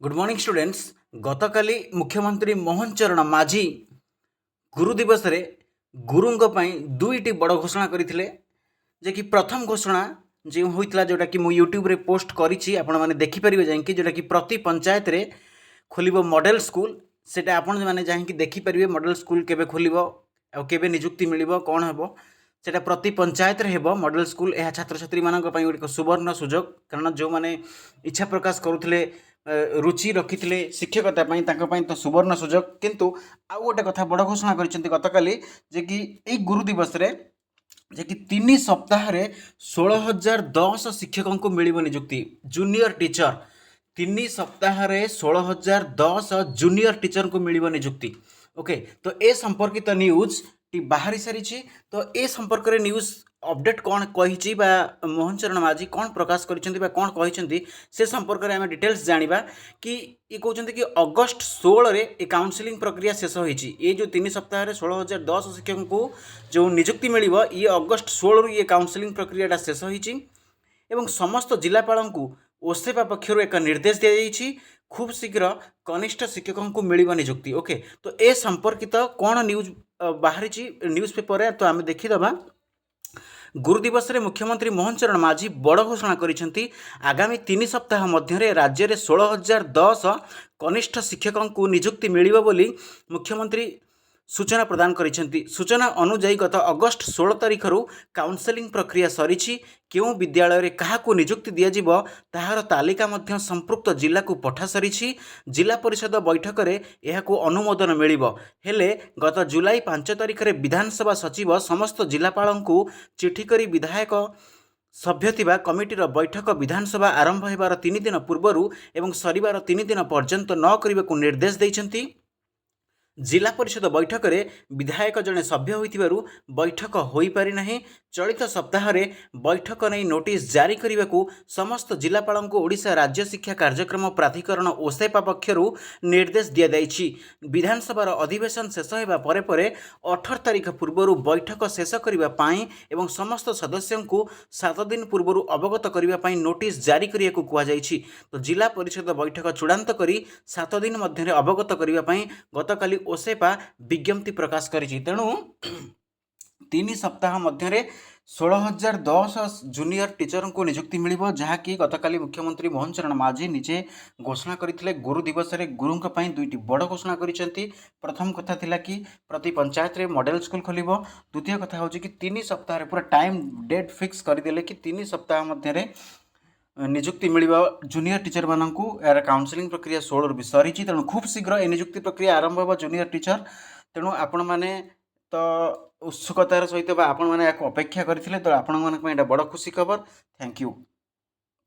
Good morning students. गतकाली मुख्यमंत्री मोहन चरण माझी गुरु दिवस रे गुरुंग पई दुईटी बड़ घोषणा करथिले जे कि प्रथम घोषणा जो होइतला जोटा कि मु यूट्यूब रे पोस्ट करिछि आपण माने देखि परिबे जांकि जोटा कि प्रति पंचायत रे खोलिबो मॉडल स्कूल। सेटा आपण माने जांकि देखि परिबे मॉडल स्कूल केबे खोलिबो आ केबे नियुक्ति मिलिबो कोन हेबो सेटा प्रति पंचायत रे हेबो मॉडल स्कूल। यह छात्र छात्री मानक पई एक सुवर्ण सुजोग, कारण जो माने इच्छा प्रकाश करुथिले रुचि रखिथिले शिक्षकता पई तांको पई तो सुवर्ण सुजोग। किंतु आउ गोटे कथा बड़ घोषणा करिसेंती गतकाली जे कि एई गुरु दिवस रे जे कि 3 सप्ताह रे 16,010 शिक्षकों को मिलिबो नियुक्ति जूनियर टीचर। 3 सप्ताह रे 16,010 जूनियर टीचर को मिलिबो नियुक्ति। ओके, तो ए संपर्कित न्यूज टी बाहरी सारी। तो ए संपर्क रे न्यूज अपडेट कौन कही मोहन चरण माझी कौन प्रकाश कर कौन कही से संपर्क में आम डिटेल्स जाना कि ये कहते कि अगस्ट 16 रे ए काउंसलिंग प्रक्रिया शेष होती। ये जो 3 सप्ताह 16,010 शिक्षकों को जो नियुक्ति मिल ये अगस्ट 16 रु ये काउंसलिंग प्रक्रिया शेष होती एवं समस्त जिलापाल को ओसेपा पक्षर एक निर्देश दि जाइए खूब शीघ्र कनिष्ठ शिक्षकों को मिल नियुक्ति। ओके, तो ए संपर्कित कौन न्यूज बाहरी न्यूज पेपर तो आम देखीदबा। गुरु दिवस रे मुख्यमंत्री मोहन चरण माझी बड़ घोषणा करिसेंती आगामी 3 सप्ताह मध्य राज्य में 16,010 कनिष्ठ शिक्षकों को नियुक्ति मिलिबो बोली मुख्यमंत्री सूचना प्रदान करिसेंती। सूचना अनुसार गत अगस्ट 16 तारिख रु काउंसलिंग प्रक्रिया सरी क्यों विद्यालय रे काहाकू नियुक्ति दियाजिबो ताहार तालिका मध्य संपृक्त जिला को पठा सरी। जिला परिषद बैठक रे एहाकू अनुमोदन मिलिबो हेले गत जुलाई 5 तारिख रे विधानसभा सचिव समस्त जिलापाल को चिठी करी विधायक सभ्य थिबा कमिटीर बैठक विधानसभा आरंभ हेबार 3 दिन पूर्व एवं सरिबार 3 दिन पर्यंत न करने निर्देश देइछंती। जिला परिषद बैठक रे विधायक जड़े सभ्य होइथिबारु बैठक होई पारि नाही। चलित सप्ताह रे बैठक नहीं नोटिस जारी करने को समस्त जिलापाल को ओडिशा राज्य शिक्षा कार्यक्रम प्राधिकरण ओसेपा पक्षरु निर्देश दिया जाइछि। विधानसभार अधिवेशन शेष होगा परे परे 18 तारिख पूर्व बैठक शेष करने पाई एवं समस्त सदस्यों को 7 दिन पूर्व अवगत करने पाई नोटिस जारी करने को कहा जाइछि। तो जिला परिषद बैठक चूड़ांत करी 7 दिन मध्य अवगत करने पाई गतकाली ओसेपा विज्ञप्ति प्रकाश करिछि। तेणु 3 सप्ताह मध्य 16,010 जूनियर टीचर को नियुक्ति मिलिबो, जहाँकि गतकाली मुख्यमंत्री मोहन चरण माझी निजे घोषणा करथिले। गुरु दिवस रे गुरुंक पई दुईटी बड़ घोषणा करिसेंती। प्रथम कथा थिला कि प्रति पंचायत रे मॉडल स्कूल खोलिबो। द्वितीय कथा होची कि 3 सप्ताह रे पूरा टाइम डेट फिक्स करदेले कि 3 सप्ताह मध्य नियुक्ति मिलिबा जूनियर टीचर मानू। यार काउंसलिंग प्रक्रिया 16 रु सरी। तेणु खूब शीघ्र ए नियुक्ति प्रक्रिया आरंभ होगा जूनियर टीचर। तेणु आपण मैंने तो उत्सुकतार सहित आपण मैंने अपेक्षा करते, तो आपण बड़ खुशी खबर। Thank you.